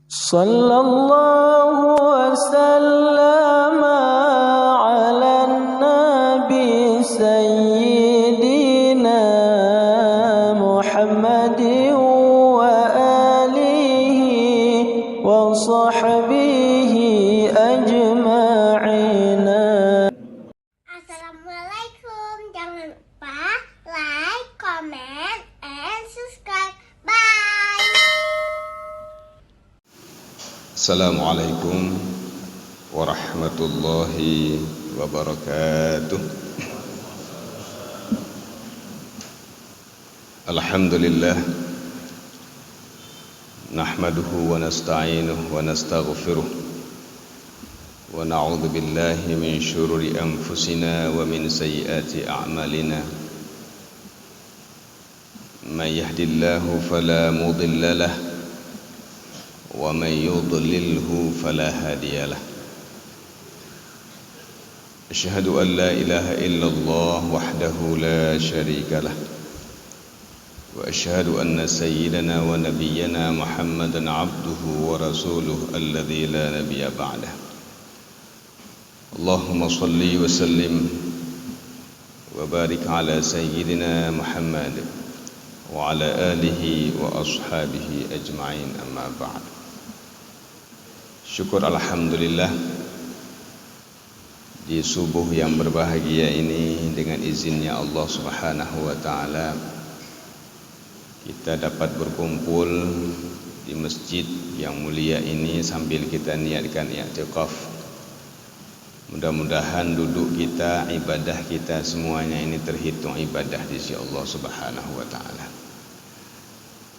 Sallallahu wasallam ala nabi sayyidina Muhammadin wa alihi wa sahbihi ajma'in. Assalamualaikum, jangan lupa like, comment, and subscribe. Bye. Assalamualaikum warahmatullahi wabarakatuh. Alhamdulillah, nahmaduhu wa nasta'inuhu wa nastaghfiruh wa na'udzu billahi min syururi anfusina wa min sayyiati a'malina. May yahdihillahu fala mudilla lahu wa may yudlilhu fala hadiya lahu. Asyhadu an la ilaha illallah wahdahu la syarika lah, wa asyhadu anna sayyidana wa nabiyyana Muhammadan abduhu wa rasuluhu alladzi la nabiyya ba'dah. Allahumma shalli wa sallim wa barik ala sayyidina Muhammad wa ala alihi wa ashabihi ajma'in, amma ba'd. Syukur alhamdulillah, di subuh yang berbahagia ini dengan izinnya Allah Subhanahu wa taala kita dapat berkumpul di masjid yang mulia ini sambil kita niatkan i'tikaf. Mudah-mudahan duduk kita, ibadah kita semuanya ini terhitung ibadah di sisi Allah Subhanahu wa taala.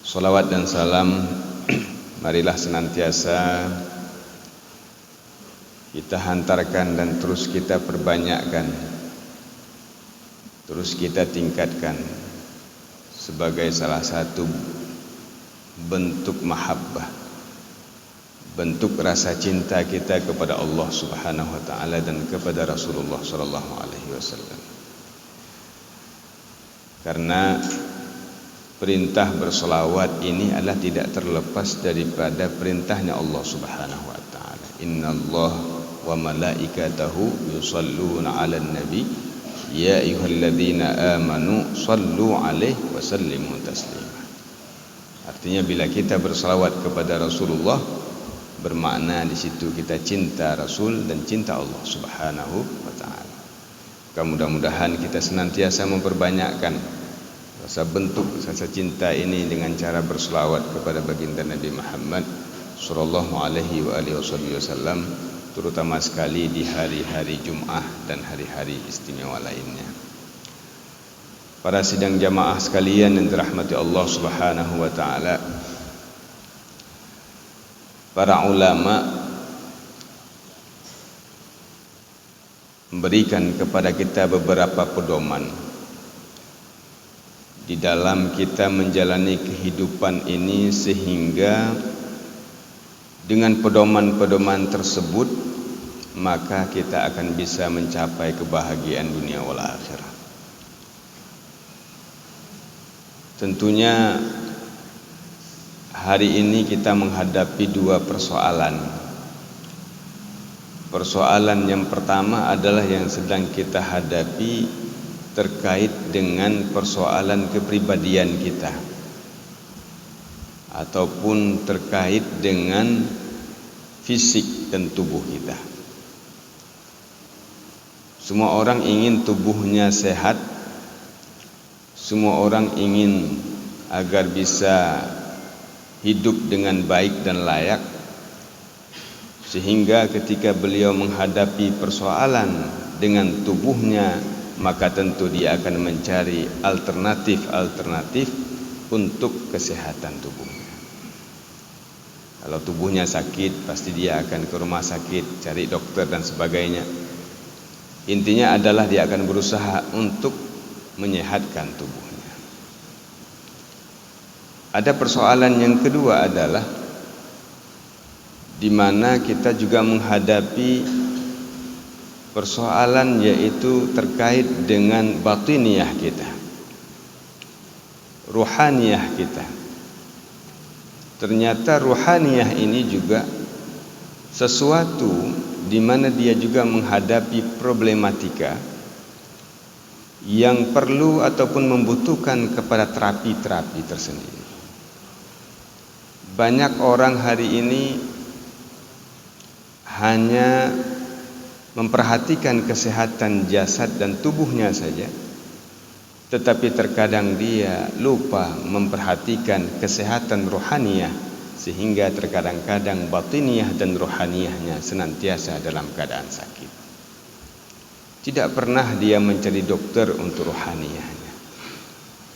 Salawat dan salam marilah senantiasa kita hantarkan dan terus kita perbanyakkan, terus kita tingkatkan sebagai salah satu bentuk mahabbah, bentuk rasa cinta kita kepada Allah Subhanahu wa taala dan kepada Rasulullah sallallahu alaihi wasallam. Karena perintah bersolawat ini adalah tidak terlepas daripada perintahnya Allah Subhanahu wa taala. Innallaha wa malaikatahu yusalluna 'alan nabi ya ayyuhalladzina amanu sallu 'alaihi wa sallimu taslima. Artinya bila kita berselawat kepada Rasulullah, bermakna di situ kita cinta Rasul dan cinta Allah Subhanahu wa taala. Mudah-mudahan kita senantiasa memperbanyakkan rasa bentuk rasa cinta ini dengan cara berselawat kepada baginda Nabi Muhammad sallallahu alaihi wa alihi wasallam, terutama sekali di hari-hari Jumat dan hari-hari istimewa lainnya. Para sidang jamaah sekalian yang dirahmati Allah Subhanahu wa taala, para ulama memberikan kepada kita beberapa pedoman di dalam kita menjalani kehidupan ini, sehingga dengan pedoman-pedoman tersebut maka kita akan bisa mencapai kebahagiaan dunia wal akhirah. Tentunya hari ini kita menghadapi dua persoalan. Persoalan yang pertama adalah yang sedang kita hadapi terkait dengan persoalan kepribadian kita, ataupun terkait dengan fisik dan tubuh kita. Semua orang ingin tubuhnya sehat, semua orang ingin agar bisa hidup dengan baik dan layak, sehingga ketika beliau menghadapi persoalan dengan tubuhnya, maka tentu dia akan mencari alternatif untuk kesehatan tubuhnya. Kalau tubuhnya sakit, pasti dia akan ke rumah sakit, cari dokter dan sebagainya. Intinya adalah dia akan berusaha untuk menyehatkan tubuhnya. Ada persoalan yang kedua adalah di mana kita juga menghadapi persoalan, yaitu terkait dengan batiniyah kita, ruhaniyah kita. ternyata ruhaniyah ini juga sesuatu di mana dia juga menghadapi problematika yang perlu ataupun membutuhkan kepada terapi-terapi tersendiri. Banyak orang hari ini hanya memperhatikan kesehatan jasad dan tubuhnya saja, tetapi terkadang dia lupa memperhatikan kesehatan rohaniyah, sehingga terkadang-kadang batiniyah dan rohaniyahnya senantiasa dalam keadaan sakit. Tidak pernah dia mencari dokter untuk rohaniyahnya,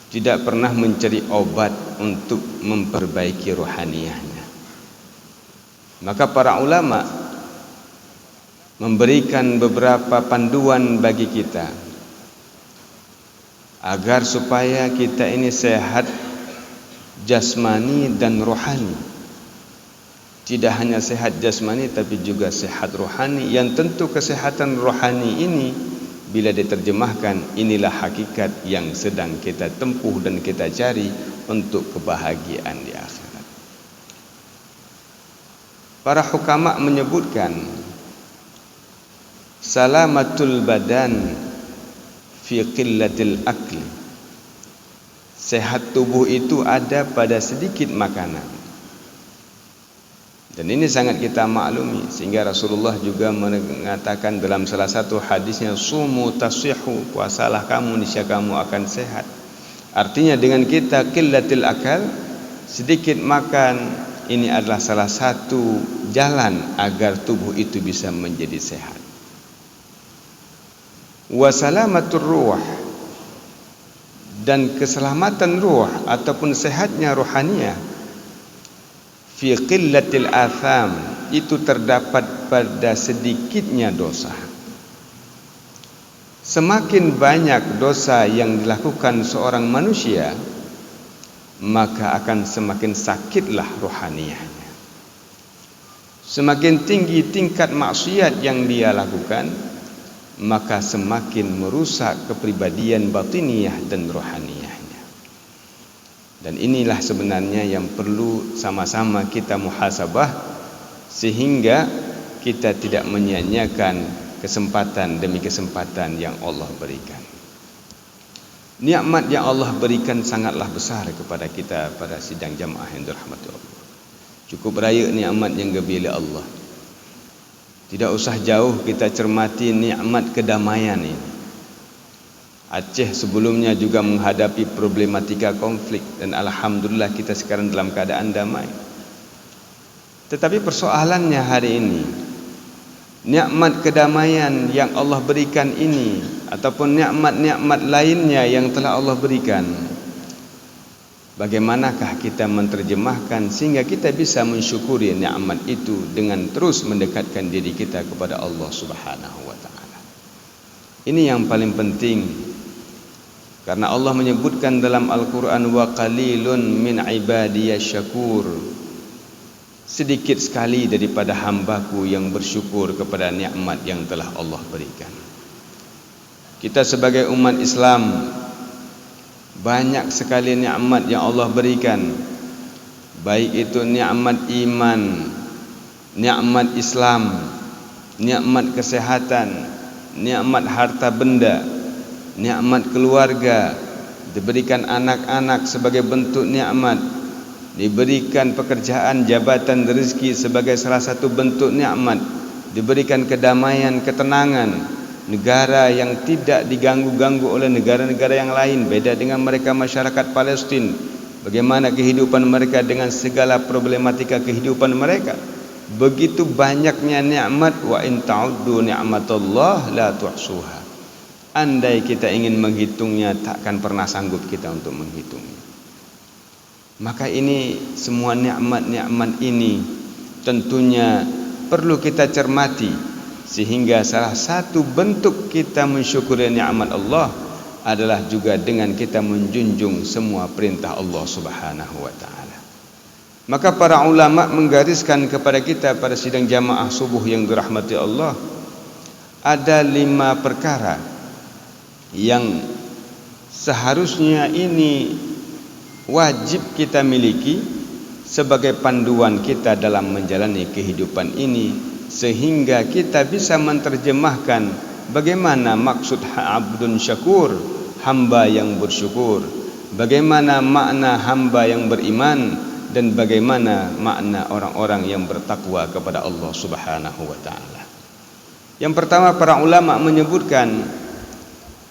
tidak pernah mencari obat untuk memperbaiki rohaniyahnya. Maka para ulama memberikan beberapa panduan bagi kita agar supaya kita ini sehat jasmani dan rohani. Tidak hanya sehat jasmani tapi juga sehat rohani, yang tentu kesehatan rohani ini bila diterjemahkan, inilah hakikat yang sedang kita tempuh dan kita cari untuk kebahagiaan di akhirat. Para hukama menyebutkan salamatul badan fi qillatil akli. Sehat tubuh itu ada pada sedikit makanan. Dan ini sangat kita maklumi, sehingga Rasulullah juga mengatakan dalam salah satu hadisnya, sumu tasihhu, puasalah kamu niscaya kamu akan sehat. Artinya dengan kita qillatil akal, sedikit makan, ini adalah salah satu jalan agar tubuh itu bisa menjadi sehat. Wa salamatur ruh, dan keselamatan ruh ataupun sehatnya rohaniyah, fi qillatil atham, itu terdapat pada sedikitnya dosa. Semakin banyak dosa yang dilakukan seorang manusia, maka akan semakin sakitlah rohaniyahnya. Semakin tinggi tingkat maksiat yang dia lakukan, maka semakin merusak kepribadian batiniyah dan rohaniyahnya. Dan inilah sebenarnya yang perlu sama-sama kita muhasabah, sehingga kita tidak menyia-nyiakan kesempatan demi kesempatan yang Allah berikan. Nikmat yang Allah berikan sangatlah besar kepada kita pada sidang jamaah yang dirahmati Allah. Cukup raya nikmat yang gebila Allah. Tidak usah jauh kita cermati nikmat kedamaian ini. Aceh sebelumnya juga menghadapi problematika konflik, dan alhamdulillah kita sekarang dalam keadaan damai. Tetapi persoalannya hari ini, nikmat kedamaian yang Allah berikan ini ataupun nikmat-nikmat lainnya yang telah Allah berikan, bagaimanakah kita menerjemahkan sehingga kita bisa mensyukuri nikmat itu dengan terus mendekatkan diri kita kepada Allah Subhanahu wa taala. Ini yang paling penting. Karena Allah menyebutkan dalam Al-Quran, wa qalilun min ibadiyasy syakur, sedikit sekali daripada hambaku yang bersyukur kepada nikmat yang telah Allah berikan. Kita sebagai umat Islam, banyak sekali nikmat yang Allah berikan, baik itu nikmat iman, nikmat Islam, nikmat kesehatan, nikmat harta benda, nikmat keluarga, diberikan anak-anak sebagai bentuk nikmat, diberikan pekerjaan, jabatan, rezeki sebagai salah satu bentuk nikmat, diberikan kedamaian, ketenangan, negara yang tidak diganggu-ganggu oleh negara-negara yang lain. Beda dengan mereka masyarakat Palestina, bagaimana kehidupan mereka dengan segala problematika kehidupan mereka. Begitu banyaknya nikmat, wa in ta'uddu ni'matallah la tuhsuha. Andai kita ingin menghitungnya, takkan pernah sanggup kita untuk menghitungnya. Maka ini semua nikmat-nikmat ini tentunya perlu kita cermati, sehingga salah satu bentuk kita mensyukuri nikmat Allah adalah juga dengan kita menjunjung semua perintah Allah Subhanahu wa taala. Maka para ulama menggariskan kepada kita pada sidang jamaah subuh yang dirahmati Allah, ada 5 perkara yang seharusnya ini wajib kita miliki sebagai panduan kita dalam menjalani kehidupan ini, sehingga kita bisa menerjemahkan bagaimana maksud abdun syakur, hamba yang bersyukur, bagaimana makna hamba yang beriman, dan bagaimana makna orang-orang yang bertakwa kepada Allah Subhanahu wa taala. Yang pertama, para ulama menyebutkan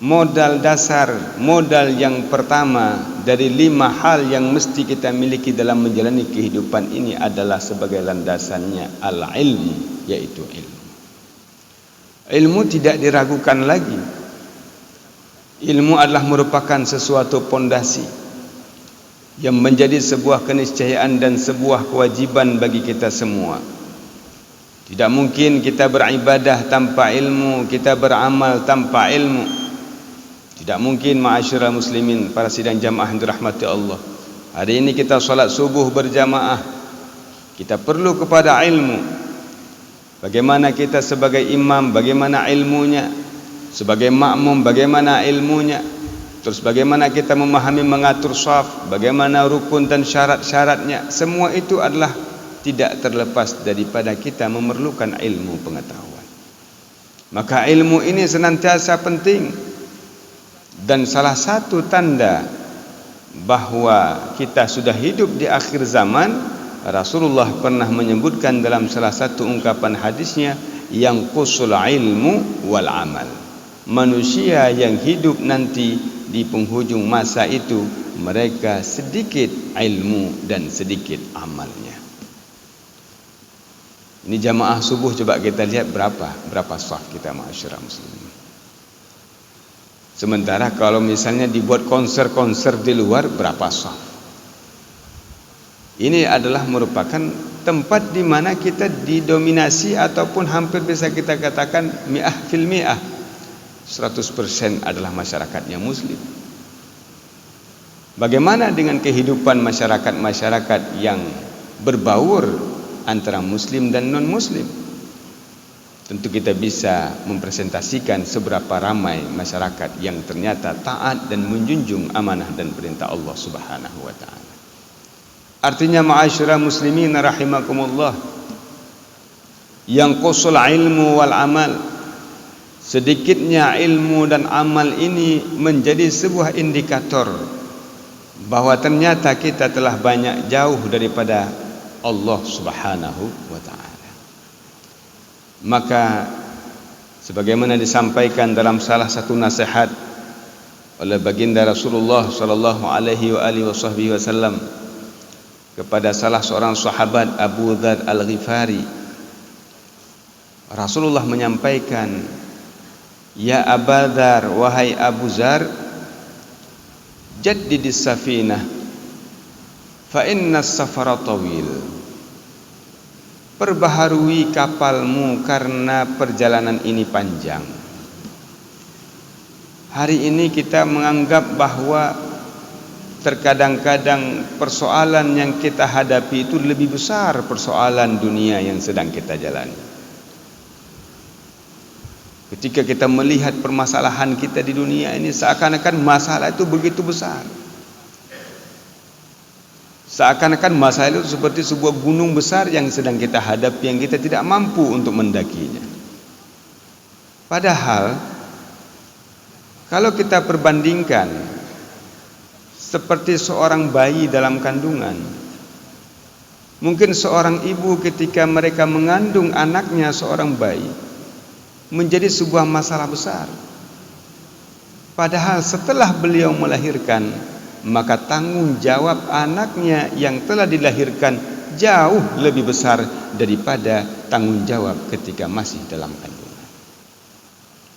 modal dasar, modal yang pertama dari 5 hal yang mesti kita miliki dalam menjalani kehidupan ini adalah sebagai landasannya al-ilmu, yaitu ilmu. Ilmu tidak diragukan lagi. Ilmu adalah merupakan sesuatu pondasi yang menjadi sebuah keniscayaan dan sebuah kewajiban bagi kita semua. Tidak mungkin kita beribadah tanpa ilmu, kita beramal tanpa ilmu. Tidak mungkin, ma'asyiral muslimin, para sidang jamaah yang dirahmati Allah. Hari ini kita salat subuh berjamaah, kita perlu kepada ilmu. Bagaimana kita sebagai imam, bagaimana ilmunya, sebagai makmum, bagaimana ilmunya, terus bagaimana kita memahami mengatur shaf, bagaimana rukun dan syarat-syaratnya. Semua itu adalah tidak terlepas daripada kita memerlukan ilmu pengetahuan. Maka ilmu ini senantiasa penting, dan salah satu tanda bahwa kita sudah hidup di akhir zaman, Rasulullah pernah menyebutkan dalam salah satu ungkapan hadisnya, yang qusul ilmu wal amal. Manusia yang hidup nanti di penghujung masa itu, mereka sedikit ilmu dan sedikit amalnya. Ini jamaah subuh, coba kita lihat berapa shaf kita, ma'asyiral muslimin. Sementara kalau misalnya dibuat konser-konser di luar, berapa shaf? Ini adalah merupakan tempat di mana kita didominasi, ataupun hampir bisa kita katakan 100% adalah masyarakatnya muslim. Bagaimana dengan kehidupan masyarakat-masyarakat yang berbaur antara muslim dan non-muslim? Tentu kita bisa mempresentasikan seberapa ramai masyarakat yang ternyata taat dan menjunjung amanah dan perintah Allah Subhanahu wa taala. Artinya, ma'asyiral muslimin rahimakumullah, yang qusul ilmu wal amal, sedikitnya ilmu dan amal ini menjadi sebuah indikator bahwa ternyata kita telah banyak jauh daripada Allah Subhanahu wa taala. Maka sebagaimana disampaikan dalam salah satu nasihat oleh baginda Rasulullah sallallahu alaihi wasallam kepada salah seorang sahabat, Abu Dzar Al-Ghifari, Rasulullah menyampaikan, "Ya Aba Dzar, wahai Abu Dzar, jaddidis safinah fa inna as-safara tawil." Perbaharui kapalmu karena perjalanan ini panjang. Hari ini kita menganggap bahwa terkadang-kadang persoalan yang kita hadapi itu lebih besar persoalan dunia yang sedang kita jalani. Ketika kita melihat permasalahan kita di dunia ini, seakan-akan masalah itu begitu besar. Seakan-akan masalah itu seperti sebuah gunung besar yang sedang kita hadapi, yang kita tidak mampu untuk mendakinya. Padahal kalau kita perbandingkan seperti seorang bayi dalam kandungan, mungkin seorang ibu ketika mereka mengandung anaknya seorang bayi menjadi sebuah masalah besar. Padahal setelah beliau melahirkan, maka tanggung jawab anaknya yang telah dilahirkan jauh lebih besar daripada tanggung jawab ketika masih dalam kandungan.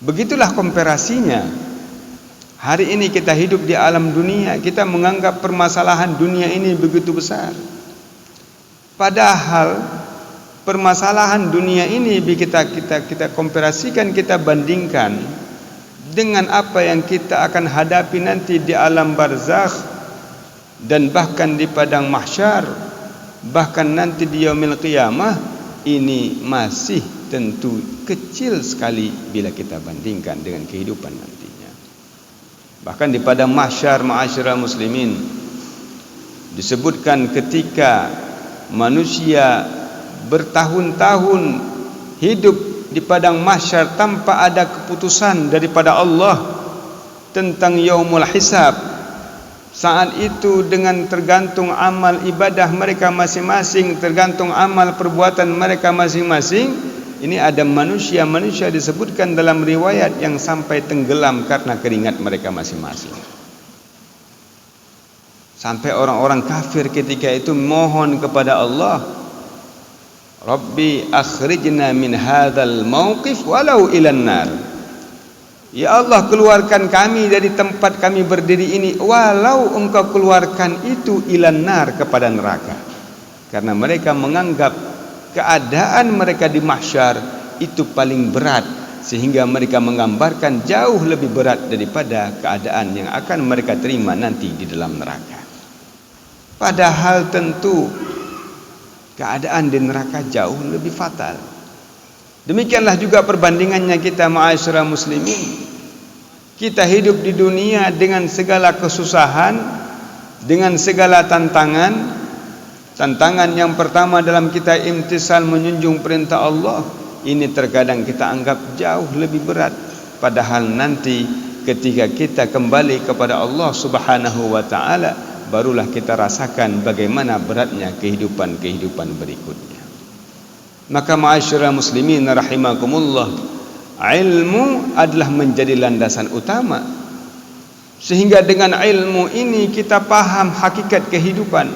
Begitulah komparasinya. Hari ini kita hidup di alam dunia, kita menganggap permasalahan dunia ini begitu besar. Padahal permasalahan dunia ini kita komparasikan, kita bandingkan dengan apa yang kita akan hadapi nanti di alam barzakh, dan bahkan di padang mahsyar, bahkan nanti di yaumil qiyamah, ini masih tentu kecil sekali bila kita bandingkan dengan kehidupan nantinya. Bahkan di padang mahsyar, ma'asyiral muslimin, disebutkan ketika manusia bertahun-tahun hidup di padang mahsyar tanpa ada keputusan daripada Allah tentang yaumul hisab. Saat itu dengan tergantung amal ibadah mereka masing-masing, tergantung amal perbuatan mereka masing-masing, ini ada manusia-manusia disebutkan dalam riwayat yang sampai tenggelam karena keringat mereka masing-masing. Sampai orang-orang kafir ketika itu mohon kepada Allah, Rabbi akhrijna min hadzal mauqif walau ilan nar. Ya Allah, keluarkan kami dari tempat kami berdiri ini, walau engkau keluarkan itu ilan nar, kepada neraka. Karena mereka menganggap keadaan mereka di mahsyar itu paling berat, sehingga mereka menggambarkan jauh lebih berat daripada keadaan yang akan mereka terima nanti di dalam neraka. Padahal tentu keadaan di neraka jauh lebih fatal. Demikianlah juga perbandingannya kita ma'asyiral muslimin. Kita hidup di dunia dengan segala kesusahan, dengan segala tantangan. Tantangan yang pertama dalam kita imtisal menjunjung perintah Allah, ini terkadang kita anggap jauh lebih berat. Padahal nanti ketika kita kembali kepada Allah Subhanahu wa ta'ala, barulah kita rasakan bagaimana beratnya kehidupan-kehidupan berikutnya. Maka ma'asyiral muslimin rahimakumullah, ilmu adalah menjadi landasan utama, sehingga dengan ilmu ini kita paham hakikat kehidupan.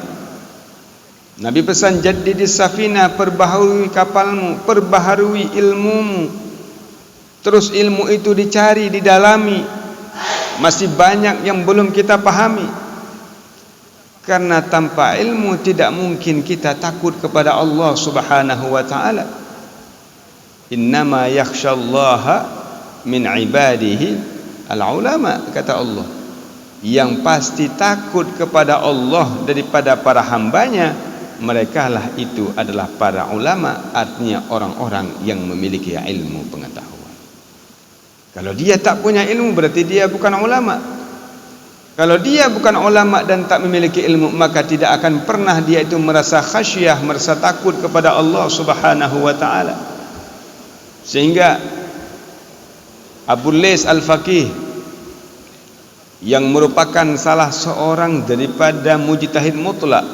Nabi pesan, jaddidis safinah, perbaharui kapalmu, perbaharui ilmumu. Terus ilmu itu dicari, didalami. Masih banyak yang belum kita pahami. Karena tanpa ilmu tidak mungkin kita takut kepada Allah Subhanahu wa ta'ala. Innama yakhshallaha min ibadihi al-ulama, kata Allah. Yang pasti takut kepada Allah daripada para hambanya, merekalah itu adalah para ulama, artinya orang-orang yang memiliki ilmu pengetahuan. Kalau dia tak punya ilmu, berarti dia bukan ulama. Kalau dia bukan ulama dan tak memiliki ilmu, maka tidak akan pernah dia itu merasa khasyah, merasa takut kepada Allah Subhanahu wa ta'ala. Sehingga Abu Lais Al-Faqih, yang merupakan salah seorang daripada mujtahid mutlak,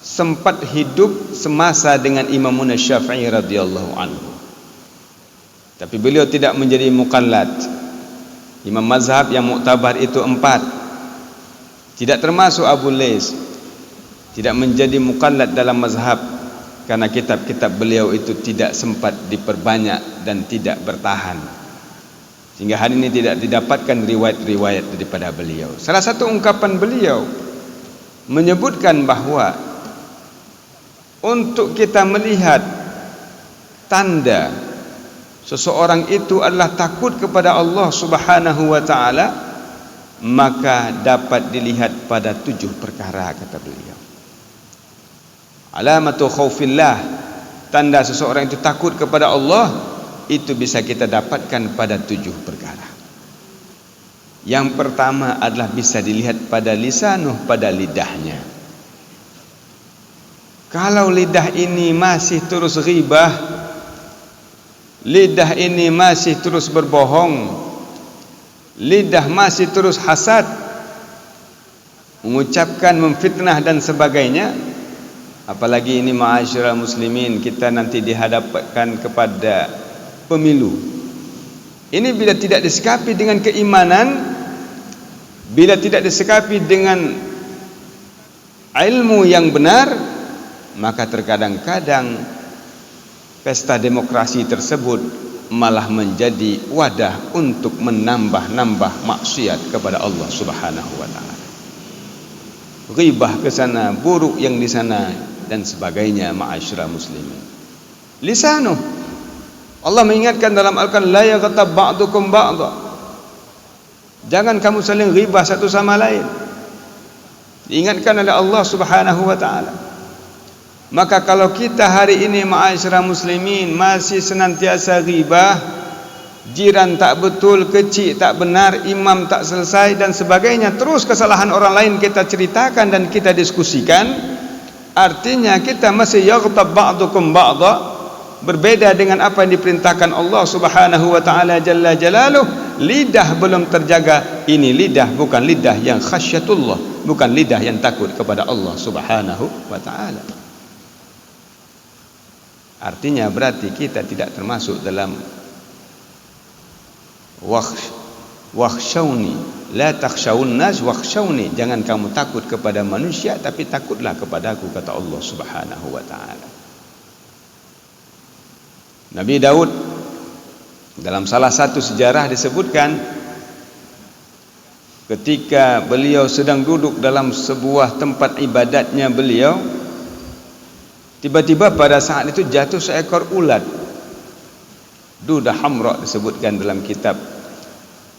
sempat hidup semasa dengan Imam Syafi'i radhiyallahu anhu. Tapi beliau tidak menjadi muqallad. Imam mazhab yang muktabar itu 4. Tidak termasuk Abu Lais, tidak menjadi muqallad dalam mazhab, karena kitab-kitab beliau itu tidak sempat diperbanyak dan tidak bertahan, sehingga hari ini tidak didapatkan riwayat-riwayat daripada beliau. Salah satu ungkapan beliau menyebutkan bahwa untuk kita melihat tanda seseorang itu adalah takut kepada Allah Subhanahu wa ta'ala, maka dapat dilihat pada 7 perkara, kata beliau. Alamatu khaufillah, tanda seseorang itu takut kepada Allah, itu bisa kita dapatkan pada 7 perkara. Yang pertama adalah bisa dilihat pada lisanuh, pada lidahnya. Kalau lidah ini masih terus ghibah, lidah ini masih terus berbohong, lidah masih terus hasad, mengucapkan, memfitnah dan sebagainya, apalagi ini ma'asyiral muslimin, kita nanti dihadapkan kepada pemilu. Ini bila tidak disikapi dengan keimanan, bila tidak disikapi dengan ilmu yang benar, maka terkadang-kadang pesta demokrasi tersebut malah menjadi wadah untuk menambah-nambah maksiat kepada Allah Subhanahu wa ta'ala. Ghibah ke sana, buruk yang di sana dan sebagainya, ma'asyiral muslimin. Lisanuh, Allah mengingatkan dalam Al-Quran, la yaghtab ba'dukum ba'dha. Jangan kamu saling ghibah satu sama lain. Diingatkan oleh Allah Subhanahu wa ta'ala. Maka kalau kita hari ini ma'asyiral muslimin masih senantiasa ghibah, jiran tak betul, kecil tak benar, imam tak selesai dan sebagainya, terus kesalahan orang lain kita ceritakan dan kita diskusikan, Artinya kita masih yaghtab ba'dukum ba'dha, berbeda dengan apa yang diperintahkan Allah Subhanahu wa taala jalla jalaluh. Lidah belum terjaga. Ini lidah bukan lidah yang khasyatullah, bukan lidah yang takut kepada Allah Subhanahu wa taala. Artinya berarti kita tidak termasuk dalam wakhshawni la takhshawun nas wakhshawni, jangan kamu takut kepada manusia tapi takutlah kepadaku, kata Allah Subhanahu wa taala. Nabi Daud dalam salah satu sejarah disebutkan ketika beliau sedang duduk dalam sebuah tempat ibadatnya beliau, tiba-tiba pada saat itu jatuh seekor ulat, duda hamra disebutkan dalam kitab,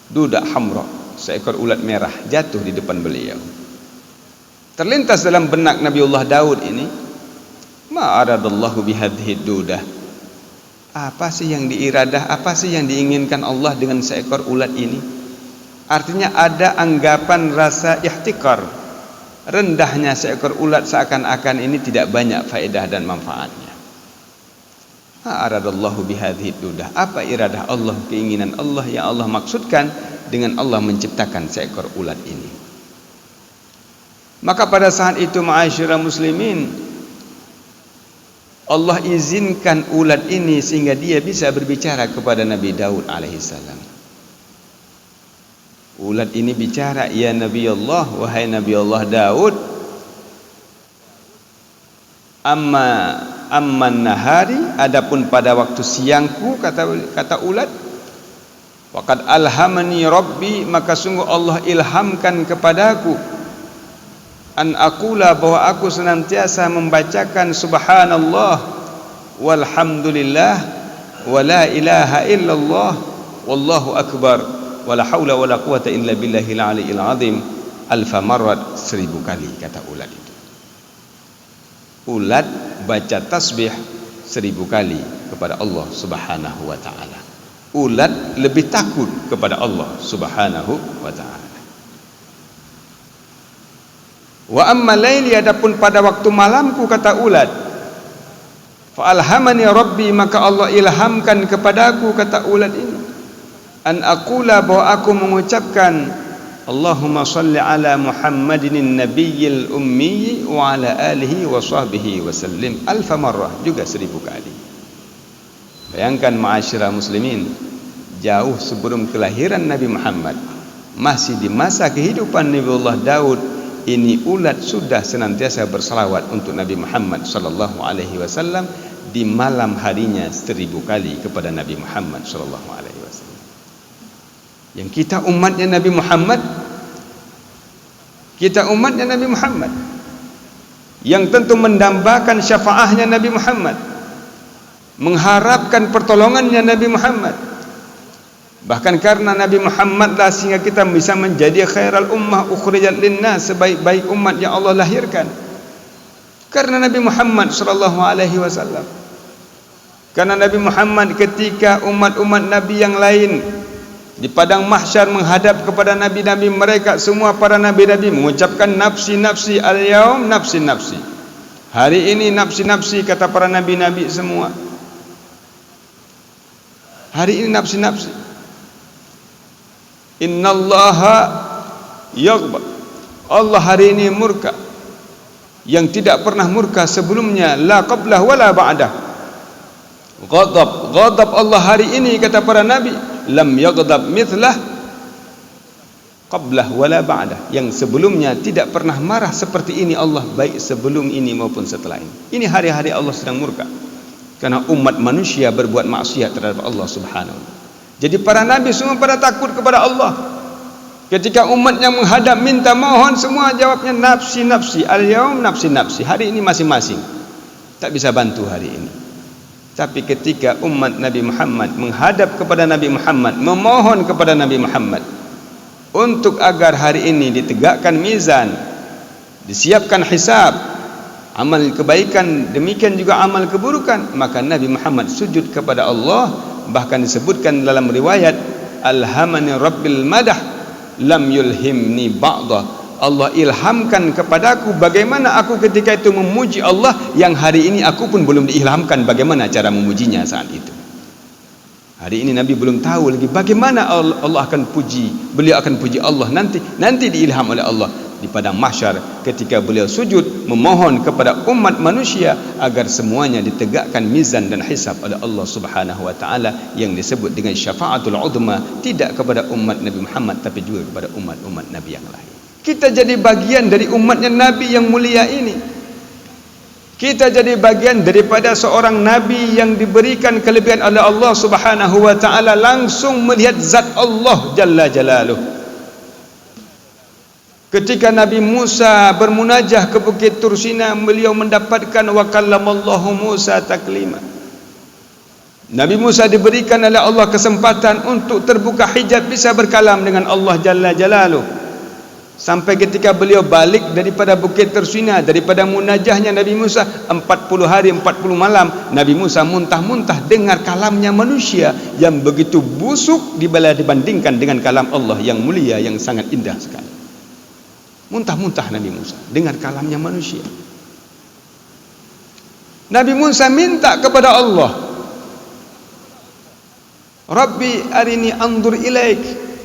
duda hamra, seekor ulat merah jatuh di depan beliau. Terlintas dalam benak Nabiullah Daud ini, ma aradallahu bihadhihi dudah, apa sih yang diiradah, apa sih yang diinginkan Allah dengan seekor ulat ini? Artinya ada anggapan rasa ihtikar, rendahnya seekor ulat, seakan-akan ini tidak banyak faedah dan manfaatnya. Ma aradallahu bihadhihi dudah, apa iradah Allah, keinginan Allah yang Allah maksudkan dengan Allah menciptakan seekor ulat ini. Maka pada saat itu ma'asyiral muslimin, Allah izinkan ulat ini sehingga dia bisa berbicara kepada Nabi Daud alaihissalam. Ulat ini bicara, ya Nabi Allah, wahai Nabi Allah Daud, amman nahari, adapun pada waktu siangku, kata ulat, waqad alhamani rabbi, maka sungguh Allah ilhamkan kepadaku, an aqula, bahwa aku senantiasa membacakan subhanallah walhamdulillah wala ilaha illallah wallahu akbar wala haula wala quwata illa billahil aliyil azim alfa marrat, 1000 kali, kata ulat itu. Ulat baca tasbih 1000 kali kepada Allah Subhanahu wa taala. Ulat lebih takut kepada Allah Subhanahu wa taala. Wa amma laili, adapun pada waktu malamku, kata ulat, fa alhamani rabbi, maka Allah ilhamkan kepadaku, kata ulat ini, an aqula, bahwa aku mengucapkan Allahumma salli ala Muhammadin nabiyil ummi wa ala alihi wa sahbihi wa sallim alfa marrah, juga 1000 kali. Bayangkan ma'asyiral muslimin, jauh sebelum kelahiran Nabi Muhammad, masih di masa kehidupan Nabiullah Daud, ini ulat sudah senantiasa bersalawat untuk Nabi Muhammad sallallahu alaihi wasallam di malam harinya 1000 kali kepada Nabi Muhammad sallallahu alaihi wasallam. Yang kita umatnya Nabi Muhammad, yang tentu mendambakan syafaahnya Nabi Muhammad, mengharapkan pertolongannya Nabi Muhammad. Bahkan karena Nabi Muhammad lah sehingga kita bisa menjadi khairal ummah ukhrijat linnas, sebaik-baik umat yang Allah lahirkan. Karena Nabi Muhammad sallallahu alaihi wasallam. Karena Nabi Muhammad ketika umat-umat Nabi yang lain di padang mahsyar menghadap kepada nabi-nabi mereka, semua para nabi-nabi mengucapkan nafsi nafsi, al-yaum nafsi nafsi. Hari ini nafsi nafsi, kata para nabi-nabi semua. Hari ini nafsi nafsi. Innallaha yaghba, Allah hari ini murka yang tidak pernah murka sebelumnya, la qablah wala ba'dah. Ghadab Allah hari ini, kata para nabi, lam yaghdab mithlah qablah wala ba'dah, yang sebelumnya tidak pernah marah seperti ini Allah, baik sebelum ini maupun setelah ini. Ini hari-hari Allah sedang murka karena umat manusia berbuat maksiat terhadap Allah Subhanahu wa ta'ala. Jadi para nabi semua pada takut kepada Allah. Ketika umatnya menghadap minta mohon, semua jawabnya nafsi nafsi, al-yaum nafsi nafsi. Hari ini masing-masing, tak bisa bantu hari ini. Tapi ketika umat Nabi Muhammad menghadap kepada Nabi Muhammad, memohon kepada Nabi Muhammad untuk agar hari ini ditegakkan mizan, disiapkan hisab, amal kebaikan, demikian juga amal keburukan, maka Nabi Muhammad sujud kepada Allah. Bahkan disebutkan dalam riwayat, alhamani rabbil madah lam yulhimni ba'da, Allah ilhamkan kepadaku bagaimana aku ketika itu memuji Allah, yang hari ini aku pun belum diilhamkan bagaimana cara memujinya saat itu. Hari ini Nabi belum tahu lagi bagaimana Allah akan puji, beliau akan puji Allah nanti diilham oleh Allah di padang mahsyar ketika beliau sujud memohon kepada umat manusia agar semuanya ditegakkan mizan dan hisab oleh Allah Subhanahu wa taala, yang disebut dengan syafaatul uzma, tidak kepada umat Nabi Muhammad tapi juga kepada umat-umat Nabi yang lain. Kita jadi bagian dari umatnya Nabi yang mulia ini. Kita jadi bagian daripada seorang Nabi yang diberikan kelebihan oleh Allah Subhanahu wa taala langsung melihat zat Allah Jalla Jalaluh. Ketika Nabi Musa bermunajah ke Bukit Tursina, beliau mendapatkan wa kallamallahu Musa taklima. Nabi Musa diberikan oleh Allah kesempatan untuk terbuka hijab, bisa berkalam dengan Allah Jalla Jalaluh. Sampai ketika beliau balik daripada Bukit Tursina, daripada munajahnya Nabi Musa 40 hari 40 malam, Nabi Musa muntah-muntah dengar kalamnya manusia yang begitu busuk dibandingkan dengan kalam Allah yang mulia, yang sangat indah sekali. Muntah-muntah Nabi Musa dengar kalamnya manusia. Nabi Musa minta kepada Allah, Rabbi arini anzur ilaik.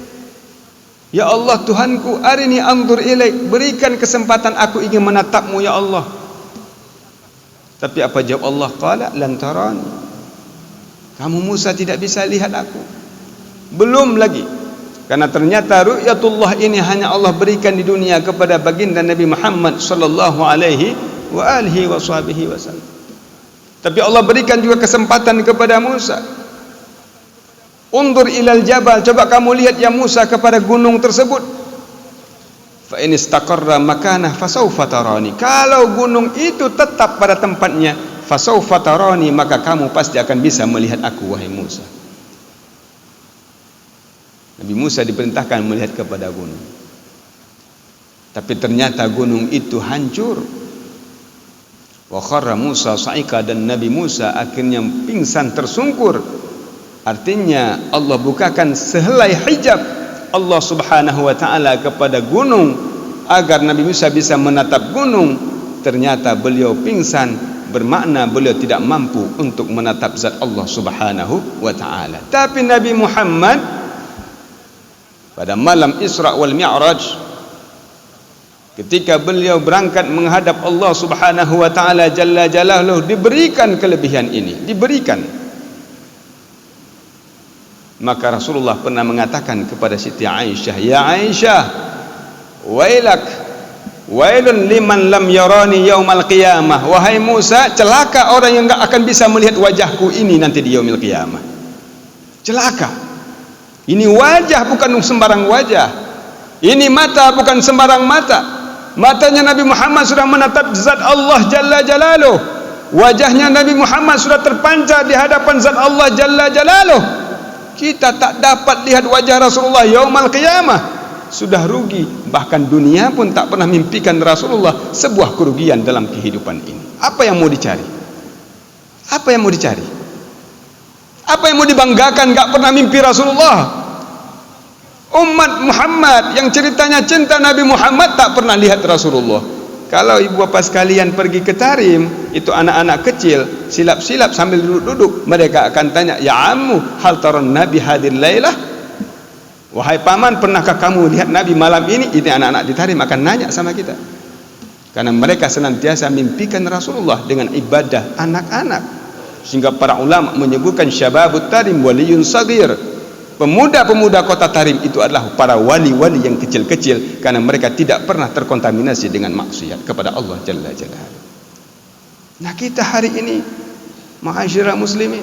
Ya Allah Tuhanku, arini anzur ilaik, berikan kesempatan aku ingin menatapmu ya Allah. Tapi apa jawab Allah? Qala lan tarani. Kamu Musa tidak bisa lihat aku. Belum lagi. Karena ternyata ru'yatullah ini hanya Allah berikan di dunia kepada baginda Nabi Muhammad sallallahu alaihi wa alihi wasallam. Tapi Allah berikan juga kesempatan kepada Musa. Undur ilal jabal, coba kamu lihat ya Musa kepada gunung tersebut. Fa in istaqarra makanah fasawfa tarani. Kalau gunung itu tetap pada tempatnya, fasawfa tarani, maka kamu pasti akan bisa melihat aku wahai Musa. Nabi Musa diperintahkan melihat kepada gunung. Tapi ternyata gunung itu hancur. Wa kharra Musa sa'ika, dan Nabi Musa akhirnya pingsan tersungkur. Artinya Allah bukakan sehelai hijab Allah Subhanahu wa taala kepada gunung agar Nabi Musa bisa menatap gunung. Ternyata beliau pingsan, bermakna beliau tidak mampu untuk menatap zat Allah Subhanahu wa taala. Tapi Nabi Muhammad pada malam Isra wal Mi'raj, ketika beliau berangkat menghadap Allah Subhanahu wa taala Jalla Jalaluh, diberikan kelebihan ini, diberikan. Maka Rasulullah pernah mengatakan kepada Siti Aisyah, ya Aisyah, wailak, wailun liman lam yarani yaumal qiyamah. Wahai Musa, celaka orang yang enggak akan bisa melihat wajahku ini nanti di yaumil qiyamah. Celaka. Ini wajah bukan sembarang wajah. Ini mata bukan sembarang mata. Matanya Nabi Muhammad sudah menatap zat Allah Jalla Jalaluh. Wajahnya Nabi Muhammad sudah terpancar di hadapan zat Allah Jalla Jalaluh. Kita tak dapat lihat wajah Rasulullah yaumal qiyamah, sudah rugi. Bahkan dunia pun tak pernah mimpikan Rasulullah, sebuah kerugian dalam kehidupan ini. Apa yang mau dicari? Apa yang mau dicari? Apa yang mau dibanggakan? Gak pernah mimpi Rasulullah. Umat Muhammad yang ceritanya cinta Nabi Muhammad tak pernah lihat Rasulullah. Kalau ibu bapak sekalian pergi ke Tarim, itu anak-anak kecil silap-silap sambil duduk-duduk, mereka akan tanya, ya ammu hal taron Nabi hadir lailah. Wahai paman, pernahkah kamu lihat Nabi malam ini? Ini anak-anak di Tarim akan nanya sama kita, karena mereka senantiasa mimpikan Rasulullah dengan ibadah anak-anak. Sehingga para ulama menyebutkan syababut Tarim waliyun sagir. Pemuda-pemuda kota Tarim itu adalah para wali-wali yang kecil-kecil, karena mereka tidak pernah terkontaminasi dengan maksiat kepada Allah Jalla Jalaluh. Nah, kita hari ini ma'asyiral muslimin,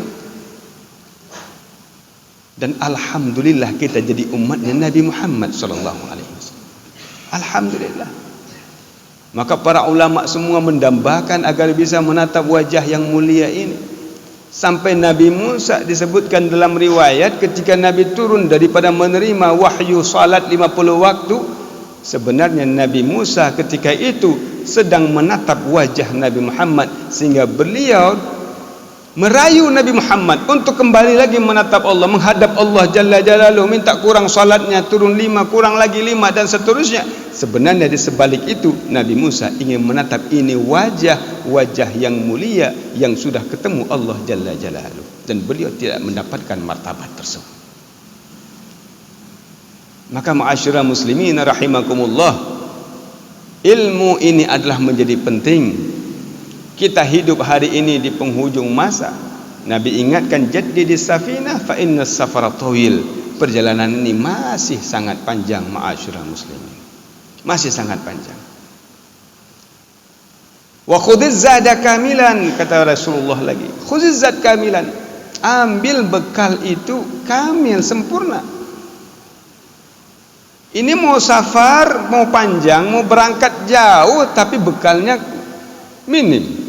dan alhamdulillah kita jadi umatnya Nabi Muhammad sallallahu alaihi wasallam. Alhamdulillah. Maka para ulama semua mendambakan agar bisa menatap wajah yang mulia ini. Sampai Nabi Musa disebutkan dalam riwayat, ketika Nabi turun daripada menerima wahyu salat 50 waktu, sebenarnya Nabi Musa ketika itu sedang menatap wajah Nabi Muhammad, sehingga beliau merayu Nabi Muhammad untuk kembali lagi menatap Allah, menghadap Allah Jalla Jalaluhu, minta kurang salatnya, turun 5, kurang lagi 5 dan seterusnya. Sebenarnya di sebalik itu Nabi Musa ingin menatap ini wajah yang mulia yang sudah ketemu Allah Jalla Jalaluhu, dan beliau tidak mendapatkan martabat tersebut. Maka ma'asyiral muslimin rahimakumullah, ilmu ini adalah menjadi penting. Kita hidup hari ini di penghujung masa. Nabi ingatkan, jaddidis safinah fa innas safara tawil. Perjalanan ini masih sangat panjang ma'asyiral muslimin. Masih sangat panjang. Wa khudziz zada kamilan, kata Rasulullah lagi. Khudziz zad kamilan. Ambil bekal itu kamil, sempurna. Ini mau safar, mau panjang, mau berangkat jauh, tapi bekalnya minim.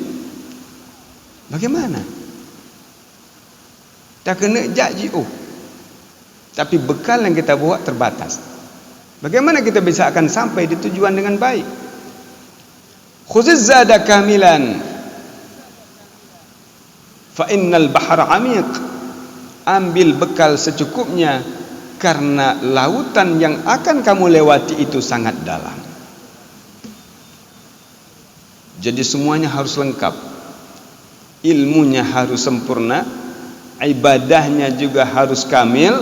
Bagaimana? Tak kena jaji'u, tapi bekal yang kita bawa terbatas. Bagaimana kita bisa akan sampai di tujuan dengan baik? Khuziz zada kamilan fa innal bahra amiq. Ambil bekal secukupnya, karena lautan yang akan kamu lewati itu sangat dalam. Jadi semuanya harus lengkap. Ilmunya harus sempurna, ibadahnya juga harus kamil,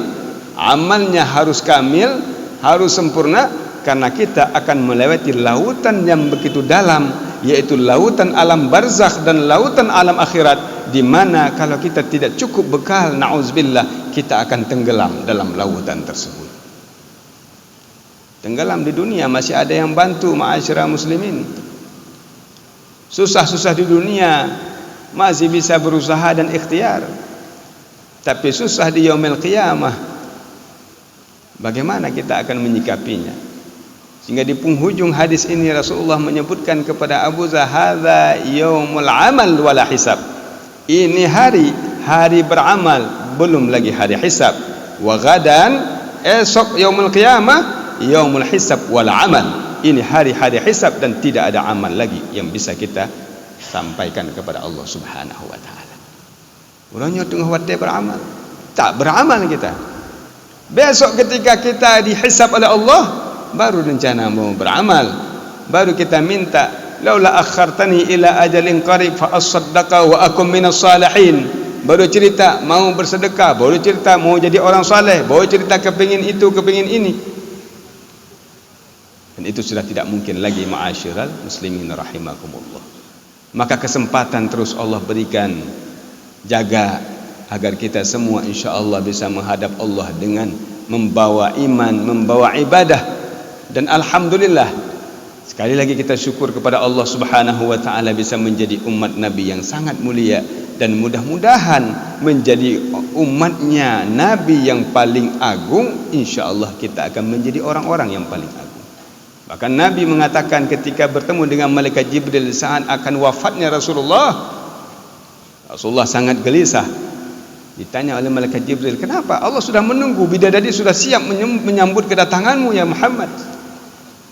amalnya harus kamil, harus sempurna, karena kita akan melewati lautan yang begitu dalam, yaitu lautan alam barzakh dan lautan alam akhirat, di mana kalau kita tidak cukup bekal, na'udzubillah, kita akan tenggelam dalam lautan tersebut. Tenggelam di dunia masih ada yang bantu ma'asyiral muslimin. Susah-susah di dunia masih bisa berusaha dan ikhtiar, tapi susah di yaumil qiyamah. Bagaimana kita akan menyikapinya? Sehingga di penghujung hadis ini Rasulullah menyebutkan kepada Abu Dzar, hadza yaumul amal wala hisab. Ini hari beramal, belum lagi hari hisab. Wa gadan, esok yaumul qiyamah, yaumul hisab wal amal. Ini hari-hari hisab dan tidak ada amal lagi yang bisa kita sampaikan kepada Allah Subhanahu wa taala. Orangnya tengah wadai beramal, tak beramal kita. Besok ketika kita dihisab oleh Allah, baru rencana mau beramal, baru kita minta, laula akhartani ila ajalin qarib fa asaddaqa wa akum minas salihin. Baru cerita mau bersedekah, baru cerita mau jadi orang saleh, baru cerita kepingin itu, kepingin ini. Dan itu sudah tidak mungkin lagi ma'asyiral muslimin rahimakumullah. Maka kesempatan terus Allah berikan, jaga agar kita semua insya-Allah bisa menghadap Allah dengan membawa iman, membawa ibadah. Dan alhamdulillah, sekali lagi kita syukur kepada Allah Subhanahu wa taala bisa menjadi umat Nabi yang sangat mulia, dan mudah-mudahan menjadi umatnya Nabi yang paling agung. Insya-Allah kita akan menjadi orang-orang yang paling agung. Bahkan Nabi mengatakan ketika bertemu dengan malaikat Jibril saat akan wafatnya Rasulullah sangat gelisah. Ditanya oleh malaikat Jibril, kenapa? Allah sudah menunggu, bidadari sudah siap menyambut kedatanganmu ya Muhammad.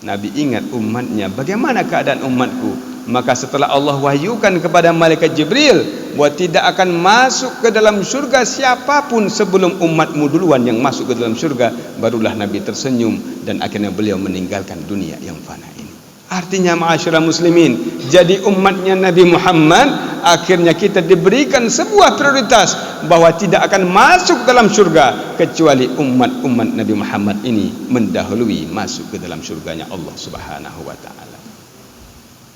Nabi ingat umatnya, bagaimana keadaan umatku? Maka setelah Allah wahyukan kepada malaikat Jibril bahwa tidak akan masuk ke dalam surga siapapun sebelum umatmu duluan yang masuk ke dalam surga, barulah Nabi tersenyum dan akhirnya beliau meninggalkan dunia yang fana ini. Artinya ma'asyiral muslimin, jadi umatnya Nabi Muhammad, akhirnya kita diberikan sebuah prioritas bahwa tidak akan masuk dalam surga kecuali umat-umat Nabi Muhammad ini mendahului masuk ke dalam surganya Allah Subhanahu wa taala.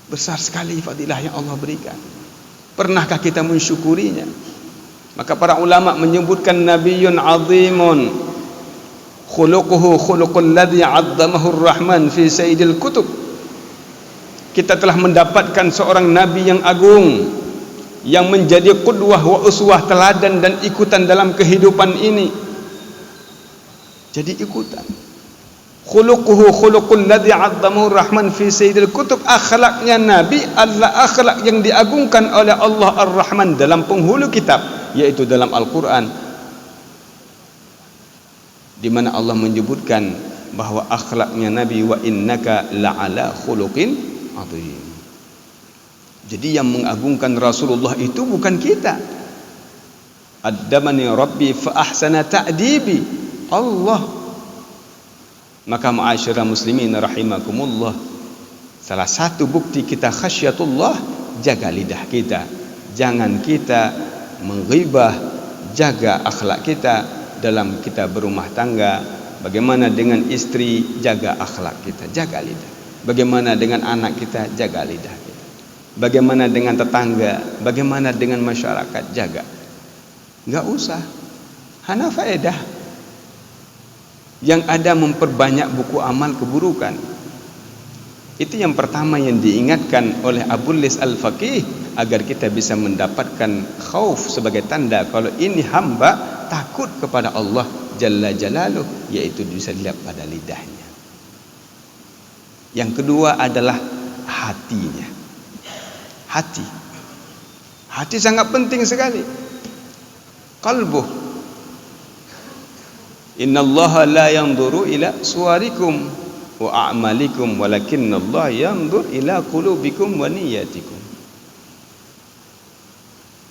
Besar sekali fadilah yang Allah berikan. Pernahkah kita mensyukurinya? Maka para ulama menyebutkan nabiyyun azimun khuluquhu khuluqul ladzi 'azzamahu ar-rahman fi sayyidil kutub. Kita telah mendapatkan seorang nabi yang agung, yang menjadi qudwah wa uswah, teladan dan ikutan dalam kehidupan ini. Jadi ikutan. Khuluquhu khuluqul ladzi 'azzamahu ar-rahman fi sayyidil kutub. Akhlaknya nabi adalah akhlak yang diagungkan oleh Allah Ar-Rahman dalam penghulu kitab, yaitu dalam Al-Qur'an, di mana Allah menyebutkan bahwa akhlaknya nabi wa innaka la'ala khuluqin 'adzim. Jadi yang mengagungkan Rasulullah itu bukan kita, Addamani Rabbi fa ahsana ta'dibi. Allah. Maka ma'asyiral muslimin rahimakumullah, salah satu bukti kita khasyatullah, jaga lidah kita. Jangan kita menghibah, jaga akhlak kita dalam kita berumah tangga. Bagaimana dengan istri, jaga akhlak kita, jaga lidah. Bagaimana dengan anak kita, jaga lidah kita. Bagaimana dengan tetangga, bagaimana dengan masyarakat, jaga. Enggak usah, hana faedah. Yang ada memperbanyak buku amal keburukan. Itu yang pertama yang diingatkan oleh Abul Lis Al-Faqih, agar kita bisa mendapatkan khauf sebagai tanda kalau ini hamba takut kepada Allah Jalla Jalaluh, yaitu bisa dilihat pada lidahnya. Yang kedua adalah hatinya. Hati sangat penting sekali. Qalbuh. Innallaha la yanzuru ila suwarikum wa a'malikum walakinnallaha yanzur ila qulubikum wa niyyatikum.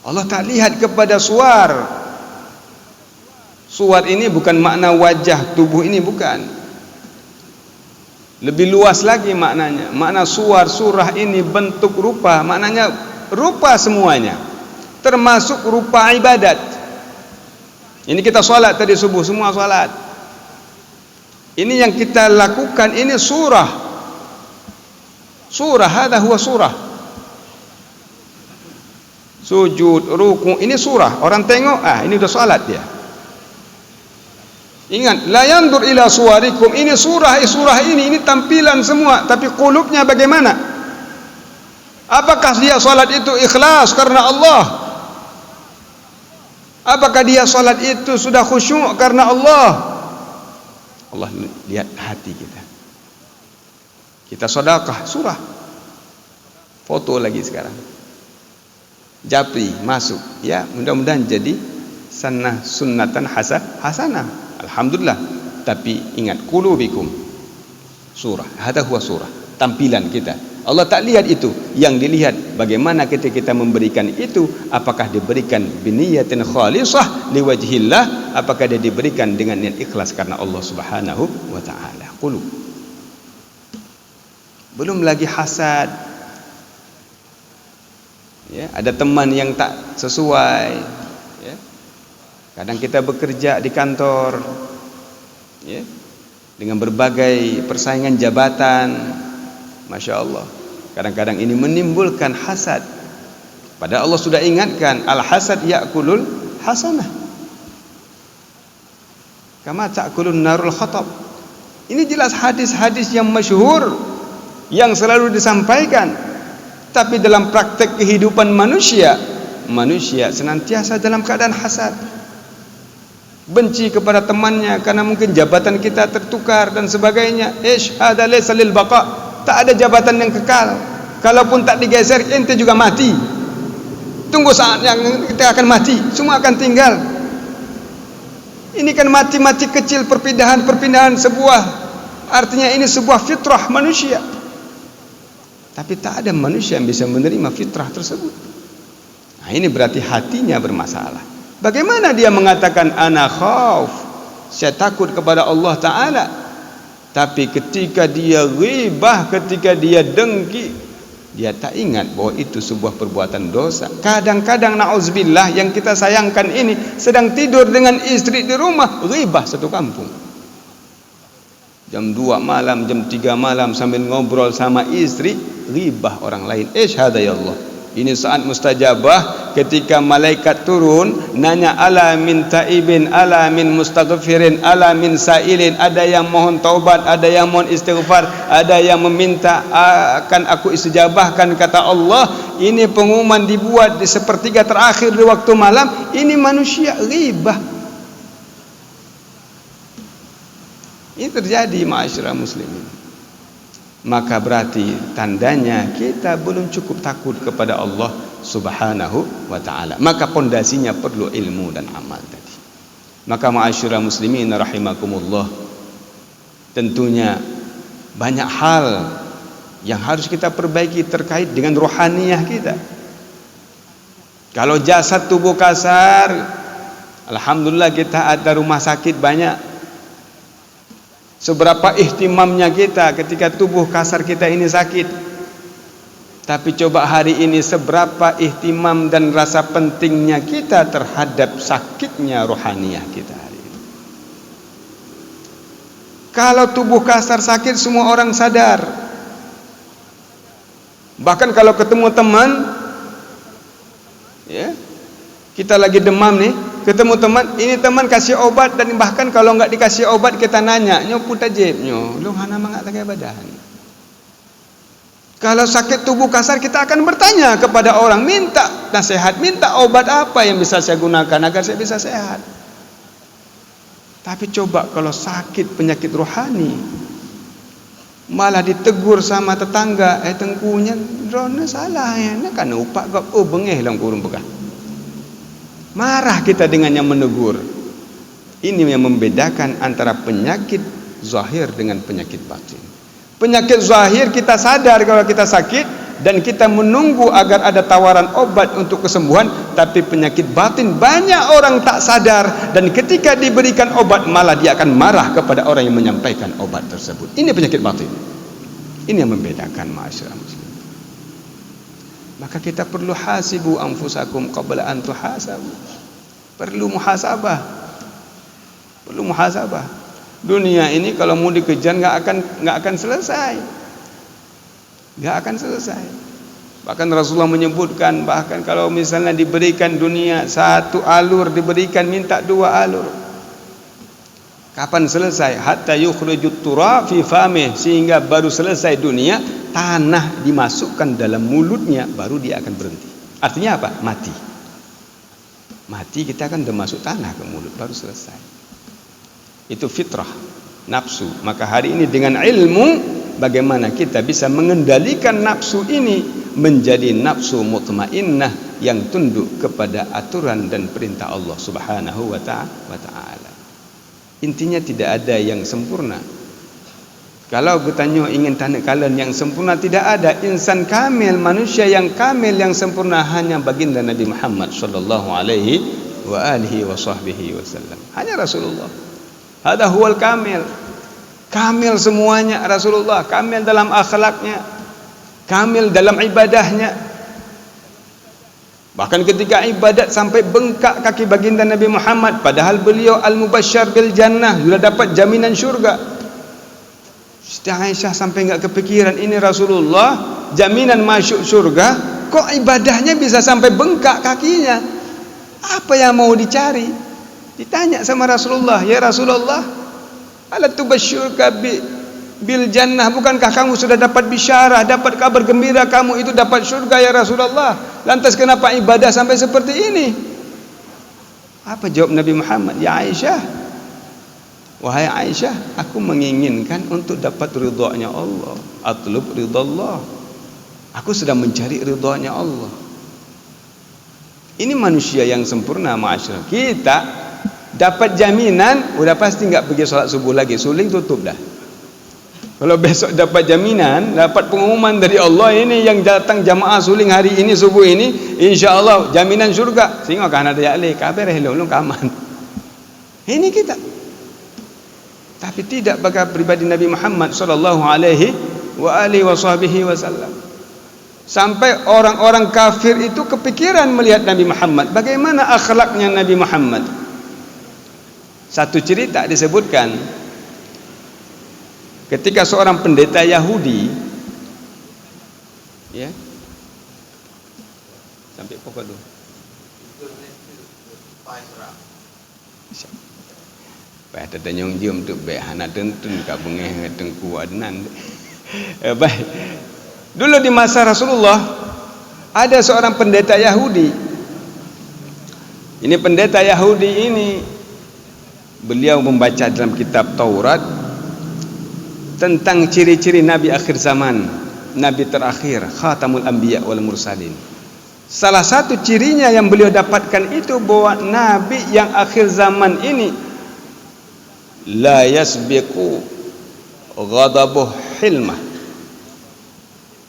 Allah tak lihat kepada suar. Suar ini bukan makna wajah tubuh ini, bukan. Lebih luas lagi maknanya. Makna suar, surah ini bentuk rupa, maknanya rupa semuanya, termasuk rupa ibadat. Ini kita sholat tadi subuh, semua sholat. Ini yang kita lakukan, ini surah. Surah, hadha huwa surah. Sujud, ruku, ini surah. Orang tengok, ini udah sholat dia. Ingat, la yandur ila suwarikum, ini surah ini tampilan semua, tapi qulubnya bagaimana? Apakah dia salat itu ikhlas karena Allah? Apakah dia salat itu sudah khusyuk karena Allah? Allah lihat hati kita. Kita sedekah, surah. Foto lagi sekarang. Japri masuk, ya, mudah-mudahan jadi sunnatan hasanah. Alhamdulillah. Tapi ingat, qulubikum surah, hadha huwa surah, tampilan kita. Allah tak lihat itu. Yang dilihat bagaimana kita memberikan itu. Apakah diberikan biniyatin khalisah liwajhillah, apakah dia diberikan dengan niat ikhlas karena Allah Subhanahu wa taala. Qulub. Belum lagi hasad. Ya, ada teman yang tak sesuai, ya. Kadang kita bekerja di kantor, ya, dengan berbagai persaingan jabatan, Masya Allah, kadang-kadang ini menimbulkan hasad. Padahal Allah sudah ingatkan, al-hasad ya'kulul hasanah kama ta'kulun narul khatab. Ini jelas hadis-hadis yang masyhur, yang selalu disampaikan. Tapi dalam praktek kehidupan manusia senantiasa dalam keadaan hasad, benci kepada temannya karena mungkin jabatan kita tertukar dan sebagainya. Hada laysa lil baqa', tak ada jabatan yang kekal. Kalaupun tak digeser, ente juga mati. Tunggu saat yang kita akan mati, semua akan tinggal. Ini kan mati-mati kecil, perpindahan sebuah, artinya ini sebuah fitrah manusia. Tapi tak ada manusia yang bisa menerima fitrah tersebut. Nah, ini berarti hatinya bermasalah. Bagaimana dia mengatakan ana khauf, saya takut kepada Allah Ta'ala, tapi ketika dia ghibah, ketika dia dengki, dia tak ingat bahwa itu sebuah perbuatan dosa. Kadang-kadang na'udzubillah, yang kita sayangkan ini sedang tidur dengan istri di rumah, ghibah satu kampung. Jam 2 malam, jam 3 malam sambil ngobrol sama istri, ghibah orang lain. Hada ya Allah. Ini saat mustajabah, ketika malaikat turun nanya, ala min taibin, ala min mustaghfirin, ala min sailin. Ada yang mohon taubat, ada yang mohon istighfar, ada yang meminta akan aku istijabahkan, kata Allah. Ini pengumuman dibuat di sepertiga terakhir di waktu malam. Ini manusia ghibah. Ini terjadi, ma'asyiral muslimin. Maka berarti tandanya kita belum cukup takut kepada Allah Subhanahu wa ta'ala. Maka pondasinya perlu ilmu dan amal tadi. Maka ma'asyiral muslimin rahimakumullah, tentunya banyak hal yang harus kita perbaiki terkait dengan rohaniyah kita. Kalau jasad tubuh kasar, Alhamdulillah kita ada rumah sakit banyak. Seberapa ihtimamnya kita ketika tubuh kasar kita ini sakit. Tapi coba hari ini seberapa ihtimam dan rasa pentingnya kita terhadap sakitnya rohaniyah kita hari ini. Kalau tubuh kasar sakit semua orang sadar. Bahkan kalau ketemu teman, ya, kita lagi demam nih, ketemu teman, ini teman kasih obat, dan bahkan kalau enggak dikasih obat kita nanya, nyo puta jebnyo, lu hana mangak tak badan. Kalau sakit tubuh kasar kita akan bertanya kepada orang, minta nasihat, minta obat apa yang bisa saya gunakan agar saya bisa sehat. Tapi coba kalau sakit penyakit rohani, malah ditegur sama tetangga, tengkunya drone salah ya, kan upak kok bengeh lang kurung bekah. Marah kita dengan yang menegur. Ini yang membedakan antara penyakit zahir dengan penyakit batin. Penyakit zahir kita sadar kalau kita sakit dan kita menunggu agar ada tawaran obat untuk kesembuhan. Tapi penyakit batin banyak orang tak sadar, dan ketika diberikan obat malah dia akan marah kepada orang yang menyampaikan obat tersebut. Ini penyakit batin. Ini yang membedakan ma'asyiral muslimin. Maka kita perlu hasibu anfusakum qabla an tuhasabu. Perlu muhasabah. Perlu muhasabah. Dunia ini kalau mau dikejar enggak akan selesai. Enggak akan selesai. Bahkan Rasulullah menyebutkan, bahkan kalau misalnya diberikan dunia satu alur, diberikan minta dua alur. Kapan selesai? Hatta yukhrujut turab fi famih, sehingga baru selesai dunia, tanah dimasukkan dalam mulutnya, baru dia akan berhenti. Artinya apa? Mati. Mati kita akan udah masuk tanah ke mulut, baru selesai. Itu fitrah, nafsu. Maka hari ini dengan ilmu, bagaimana kita bisa mengendalikan nafsu ini menjadi nafsu mutmainnah yang tunduk kepada aturan dan perintah Allah Subhanahu wa ta'ala. Intinya tidak ada yang sempurna. Kalau bertanya ingin tanya kalian yang sempurna, tidak ada. Insan kamil, manusia yang kamil, yang sempurna hanya baginda Nabi Muhammad sallallahu alaihi wa alihi wa sahbihi wasallam. Hanya Rasulullah. Hada huwal kamil. Kamil semuanya Rasulullah. Kamil dalam akhlaknya, kamil dalam ibadahnya. Bahkan ketika ibadat sampai bengkak kaki baginda Nabi Muhammad, padahal beliau al-mubasysyar bil jannah, sudah dapat jaminan syurga. Siti Aisyah sampai enggak kepikiran, ini Rasulullah jaminan masuk syurga, kok ibadahnya bisa sampai bengkak kakinya? Apa yang mau dicari? Ditanya sama Rasulullah, ya Rasulullah, ala tubasysyurka bil jannah, bukankah kamu sudah dapat bisyarah, dapat kabar gembira kamu itu dapat syurga ya Rasulullah? Lantas kenapa ibadah sampai seperti ini? Apa jawab Nabi Muhammad? Ya Aisyah, wahai Aisyah, aku menginginkan untuk dapat ridhonya Allah. Atlub ridhallah. Aku sedang mencari ridhonya Allah. Ini manusia yang sempurna, ma'asyiral. Kita dapat jaminan, udah pasti enggak pergi sholat subuh lagi, suling tutup dah. Kalau besok dapat jaminan, dapat pengumuman dari Allah, ini yang datang jamaah suling hari ini subuh ini, insyaallah jaminan surga. Sehingga kan ada yale kabar helong kaman. Ini kita. Tapi tidak bagi pribadi Nabi Muhammad sallallahu alaihi wa alihi wasallam. Sampai orang-orang kafir itu kepikiran melihat Nabi Muhammad. Bagaimana akhlaknya Nabi Muhammad? Satu cerita disebutkan, ketika seorang pendeta Yahudi, ya, sampai pokok dulu, pada tanyong jom tu behana tentun kabungeh tengku adnan. Baik. Dulu di masa Rasulullah ada seorang pendeta Yahudi. Ini pendeta Yahudi ini, beliau membaca dalam kitab Taurat tentang ciri-ciri Nabi akhir zaman, Nabi terakhir, Khatamul Anbiya wal Mursalin. Salah satu cirinya yang beliau dapatkan itu bahwa Nabi yang akhir zaman ini la yasbiqu ghadabuh hilmah.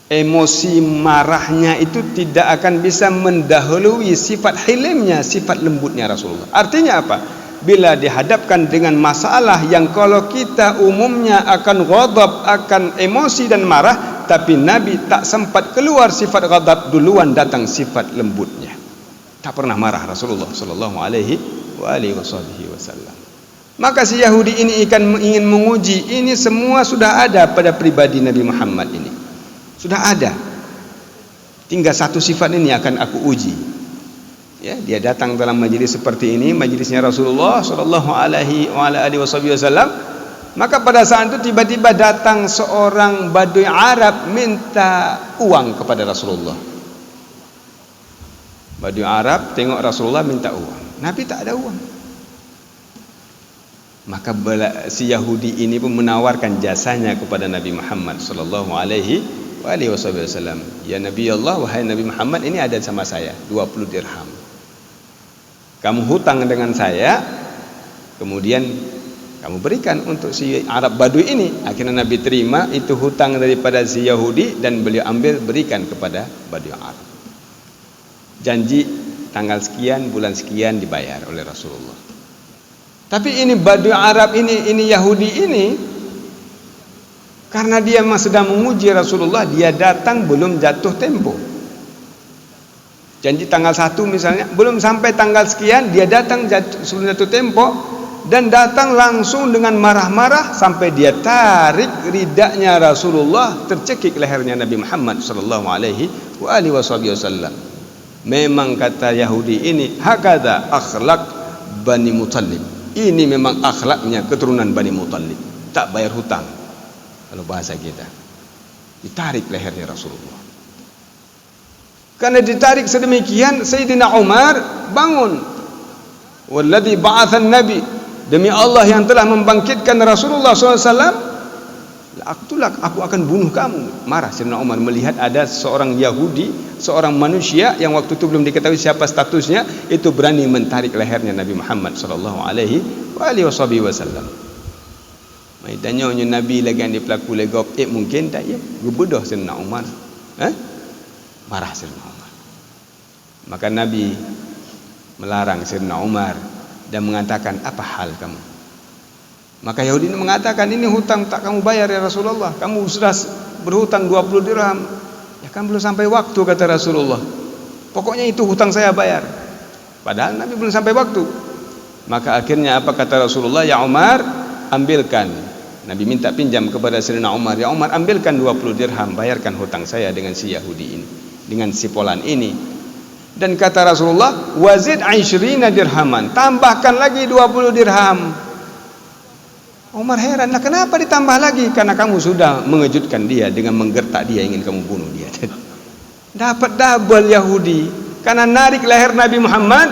emosi marahnya itu tidak akan bisa mendahului sifat hilimnya, sifat lembutnya Rasulullah. Artinya apa? Bila dihadapkan dengan masalah yang kalau kita umumnya akan ghadab, akan emosi dan marah, tapi Nabi tak sempat keluar sifat ghadab, duluan datang sifat lembutnya. Tak pernah marah Rasulullah sallallahu alaihi wasallam. Maka si Yahudi ini ingin menguji, ini semua sudah ada pada pribadi Nabi Muhammad ini. Sudah ada. Tinggal satu sifat ini akan aku uji. Ya, dia datang dalam majlis seperti ini, majlisnya Rasulullah sallallahu alaihi wasallam. Maka pada saat itu tiba-tiba datang seorang Badui Arab minta uang kepada Rasulullah. Badui Arab tengok Rasulullah minta uang. Nabi tak ada uang. Maka si Yahudi ini pun menawarkan jasanya kepada Nabi Muhammad sallallahu alaihi wasallam. Ya Nabi Allah, wahai Nabi Muhammad, ini ada sama saya 20 dirham. Kamu hutang dengan saya, kemudian kamu berikan untuk si Arab Badui ini. Akhirnya Nabi terima itu hutang daripada si Yahudi dan beliau ambil berikan kepada Badui Arab. Janji tanggal sekian bulan sekian dibayar oleh Rasulullah. Tapi ini Badui Arab ini Yahudi ini, karena dia memang sedang menguji Rasulullah, dia datang belum jatuh tempo. Janji tanggal 1 misalnya, belum sampai tanggal sekian dia datang sebelum jatuh tempo, dan datang langsung dengan marah-marah sampai dia tarik ridaknya Rasulullah, tercekik lehernya Nabi Muhammad sallallahu alaihi wasallam. Memang kata Yahudi ini, hakadha akhlak Bani Muttalib. Ini memang akhlaknya keturunan Bani Muttalib. Tak bayar hutang. Kalau bahasa kita, ditarik lehernya Rasulullah. Karena ditarik sedemikian, Sayyidina Umar bangun. Walladzi ba'athan Nabi, demi Allah yang telah membangkitkan Rasulullah SAW, la'aqtulak, aku akan bunuh kamu. Marah Sayyidina Umar melihat ada seorang Yahudi, seorang manusia yang waktu itu belum diketahui siapa statusnya, itu berani mentarik lehernya Nabi Muhammad sallallahu alaihi wasallam. Maitannya Nabi lagi yang dipelaku legop, mungkin tak ya? Gubedah Sayyidina Umar. Marah Sayyidina Umar. Maka Nabi melarang Sayyidina Umar dan mengatakan, apa hal kamu? Maka Yahudi ini mengatakan, ini hutang tak kamu bayar ya Rasulullah. Kamu sudah berhutang 20 dirham. Ya kan belum sampai waktu, kata Rasulullah. Pokoknya itu hutang saya bayar. Padahal Nabi belum sampai waktu. Maka akhirnya apa kata Rasulullah? Ya Umar, ambilkan. Nabi minta pinjam kepada Sayyidina Umar. Ya Umar, ambilkan 20 dirham, bayarkan hutang saya dengan si Yahudi ini, dengan si Polan ini. Dan kata Rasulullah, wazid 20 dirhaman, tambahkan lagi 20 dirham. Umar heran, nah kenapa ditambah lagi? Karena kamu sudah mengejutkan dia dengan menggertak dia, ingin kamu bunuh dia. Dapat double Yahudi. Karena narik leher Nabi Muhammad,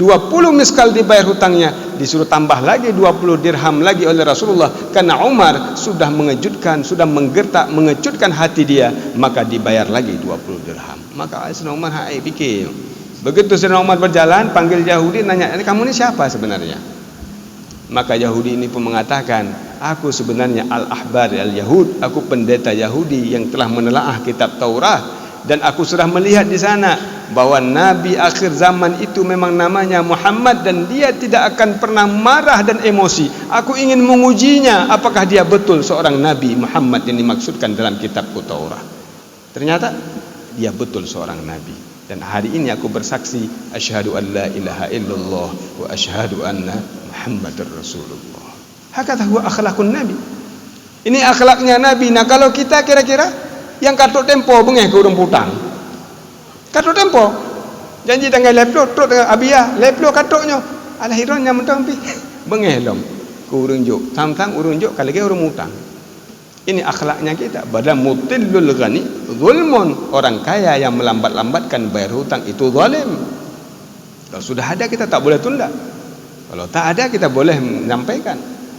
20 miskal dibayar hutangnya, disuruh tambah lagi 20 dirham lagi oleh Rasulullah. Karena Umar sudah mengejutkan, sudah menggertak, mengejutkan hati dia, maka dibayar lagi 20 dirham. Maka Sayyidina Umar fikir. Begitu Sayyidina Umar berjalan, panggil Yahudi, nanya, kamu ini siapa sebenarnya? Maka Yahudi ini pun mengatakan, aku sebenarnya al-ahbar al-Yahud, aku pendeta Yahudi yang telah menelaah kitab Taurat, dan aku sudah melihat di sana bahwa Nabi akhir zaman itu memang namanya Muhammad, dan dia tidak akan pernah marah dan emosi. Aku ingin mengujinya, apakah dia betul seorang Nabi Muhammad yang dimaksudkan dalam kitabku Taurat. Ternyata dia betul seorang Nabi. Dan hari ini aku bersaksi, asyhadu an la ilaha illallah wa asyhadu anna Muhammadar Rasulullah. Hakata huwa akhlakun Nabi. Ini akhlaknya Nabi. Nah kalau kita kira-kira yang kartu tempo bengeh ke urung putang. Kartu tempo. Janji tanggal leplo, truk tanggal abiyah, leplo kartunya. Alahirannya mentang pi. Bengeh dong. Ku urung juk. Tang-tang urung juk kalau ke urung utang. Ini akhlaknya kita. Badal mutillul ghani zulmun. Orang kaya yang melambat-lambatkan bayar hutang itu zalim. Kalau sudah ada kita tak boleh tunda. Kalau tak ada kita boleh menyampaikan.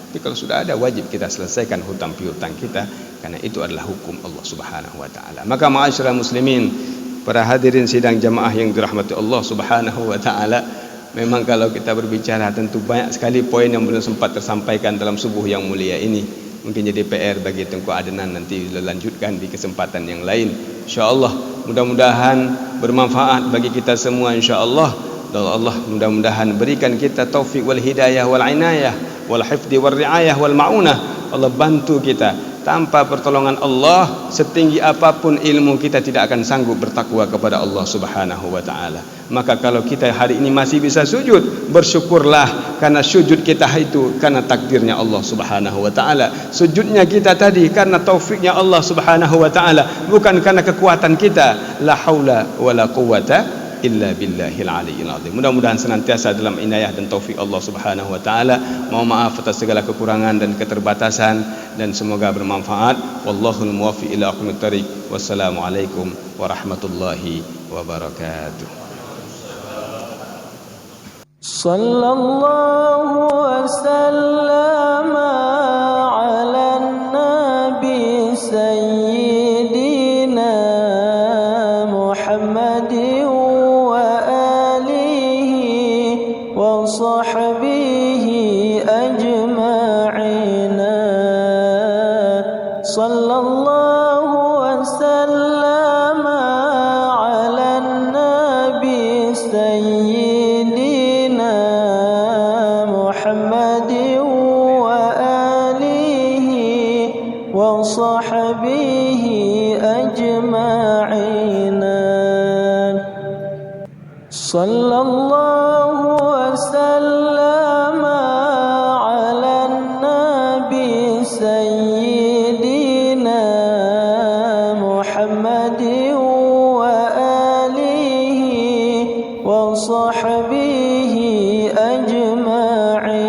Tapi kalau sudah ada wajib kita selesaikan hutang piutang kita, karena itu adalah hukum Allah Subhanahu wa taala. Maka ma'asyiral muslimin, para hadirin sidang jamaah yang dirahmati Allah Subhanahu wa taala, memang kalau kita berbicara tentu banyak sekali poin yang belum sempat tersampaikan dalam subuh yang mulia ini. mungkin jadi PR bagi Tengku Adnan nanti lanjutkan di kesempatan yang lain. InsyaAllah mudah-mudahan bermanfaat bagi kita semua insyaAllah. Dan Allah mudah-mudahan berikan kita taufik wal hidayah wal inayah wal hifdi wal riayah wal ma'unah. Allah bantu kita. Tanpa pertolongan Allah, setinggi apapun ilmu kita tidak akan sanggup bertakwa kepada Allah Subhanahu wa taala. Maka kalau kita hari ini masih bisa sujud, bersyukurlah, karena sujud kita itu karena takdirnya Allah Subhanahu wa taala. Sujudnya kita tadi karena taufiknya Allah Subhanahu wa taala, bukan karena kekuatan kita. La haula wala quwata illa billahil aliyyil azim. Mudah-mudahan senantiasa dalam inayah dan taufik Allah Subhanahu wa taala. Mohon maaf atas segala kekurangan dan keterbatasan, dan semoga bermanfaat. Wallahul muwaffiq ila aqwamit thariq. Wassalamualaikum warahmatullahi wabarakatuh. Sallallahu wasallam ala nabi sayyidina Muhammadin وصحبه أجمعين. صلى الله وسلم على النبي سيدنا محمد وآله وصحبه أجمعين. صلى الله وسلم على النبي سيدنا محمد وآله وصحبه أجمعين.